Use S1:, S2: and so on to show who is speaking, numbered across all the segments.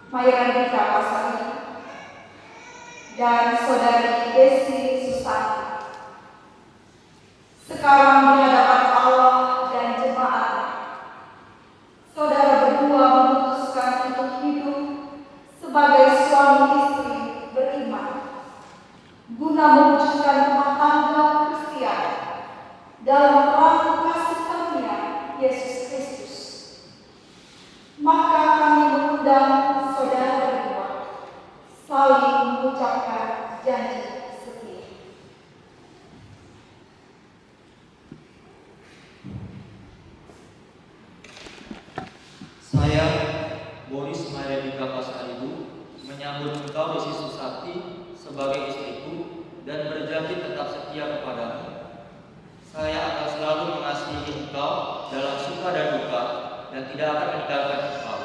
S1: Mairandika Pasari, dan Saudari Desi Susani. Sekarang di hadapan Allah dan jemaat, saudara berdua memutuskan untuk hidup sebagai suami istri beriman, guna mewujudkan rumah tangga Kristiani dalam perahu kasih karunia Yesus Kristus. Maka kami mengundang saudara berdua saling mengucapkan janji setia.
S2: Saya, Boris Mairandika Pasaribu, menyambut engkau Desi Susati sebagai istriku dan berjanji tetap setia kepadamu. Saya akan selalu mengasihi engkau dalam suka dan duka dan tidak akan meninggalkan engkau.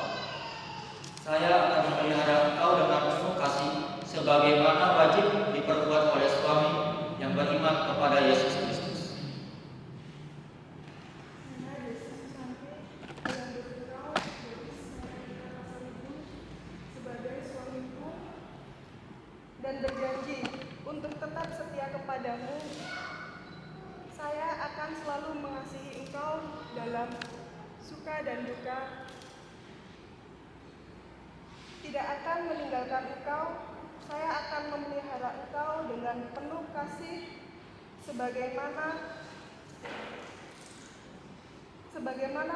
S2: Saya akan memelihara engkau dengan penuh kasih sebagaimana wajib diperbuat oleh suami yang beriman kepada Yesus Kristus.
S3: Dan berjanji untuk tetap setia kepadamu. Saya akan selalu mengasihi engkau dalam suka dan duka, tidak akan meninggalkan engkau. Saya akan memelihara engkau dengan penuh kasih sebagaimana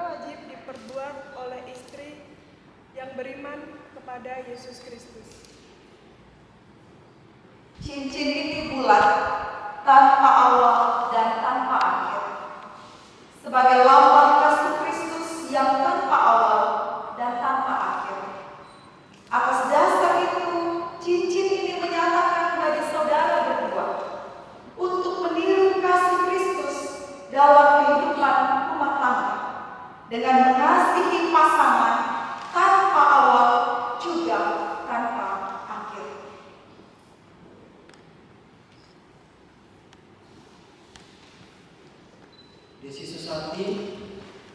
S3: wajib diperbuat oleh istri yang beriman kepada Yesus Kristus.
S1: Cincin ini bulat, tanpa awal dan tanpa akhir, sebagai lambang kasih Kristus yang tanpa awal dan tanpa akhir. Atas dasar itu, cincin ini menyatakan bagi saudara berdua untuk meniru kasih Kristus dalam kehidupan rumah tangga dengan mengasihi pasangan tanpa awal juga tanpa akhir.
S2: Desi Susati,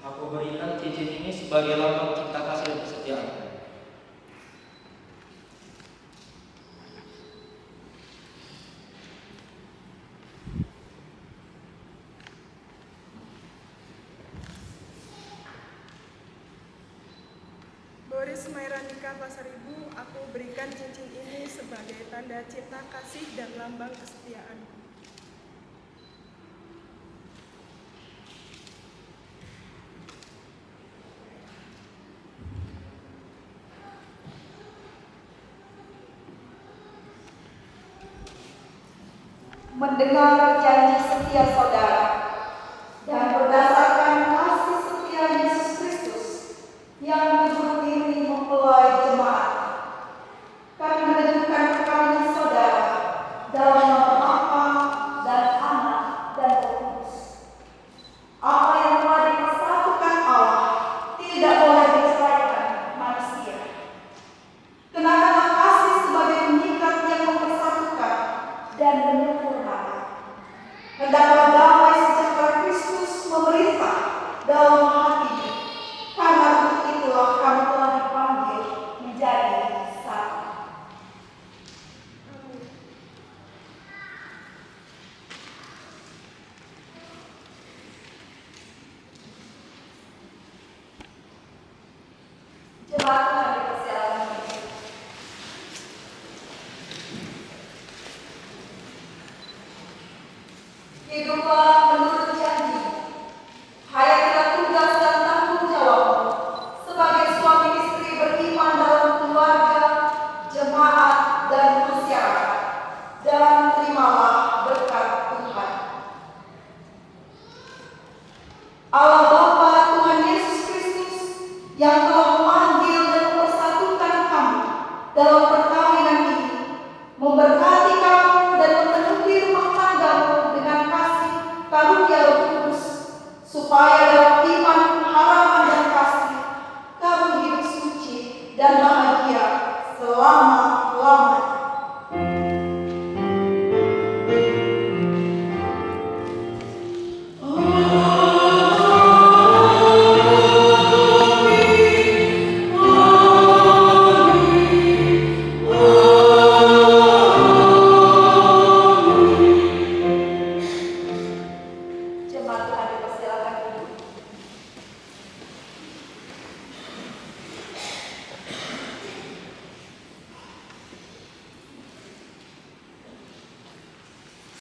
S2: aku berikan cincin ini sebagai lambang cinta kasih dan kesetiaan.
S3: Boris Mairandika Pasaribu, aku berikan cincin ini sebagai tanda cinta kasih dan lambang kesetiaan.
S1: Mendengar janji setia saudara dan berdasarkan kasih setia Yesus Kristus yang menjuru diri mempelai jemaat, kami menunjukkan perkawinan saudara dalam nama Bapa dan Anak dan Roh Kudus. Apa yang telah dipersatukan Allah tidak boleh diceraikan manusia. Kenakanlah kasih sebagai pengikat yang mempersatukan dan menyempurnakan. Hendaklah damai sejahtera Kristus memerintah dalam hatimu, karena untuk itulah kamu telah dipanggil menjadi satu. Jemaat Tuhan dipersilakan. Hiduplah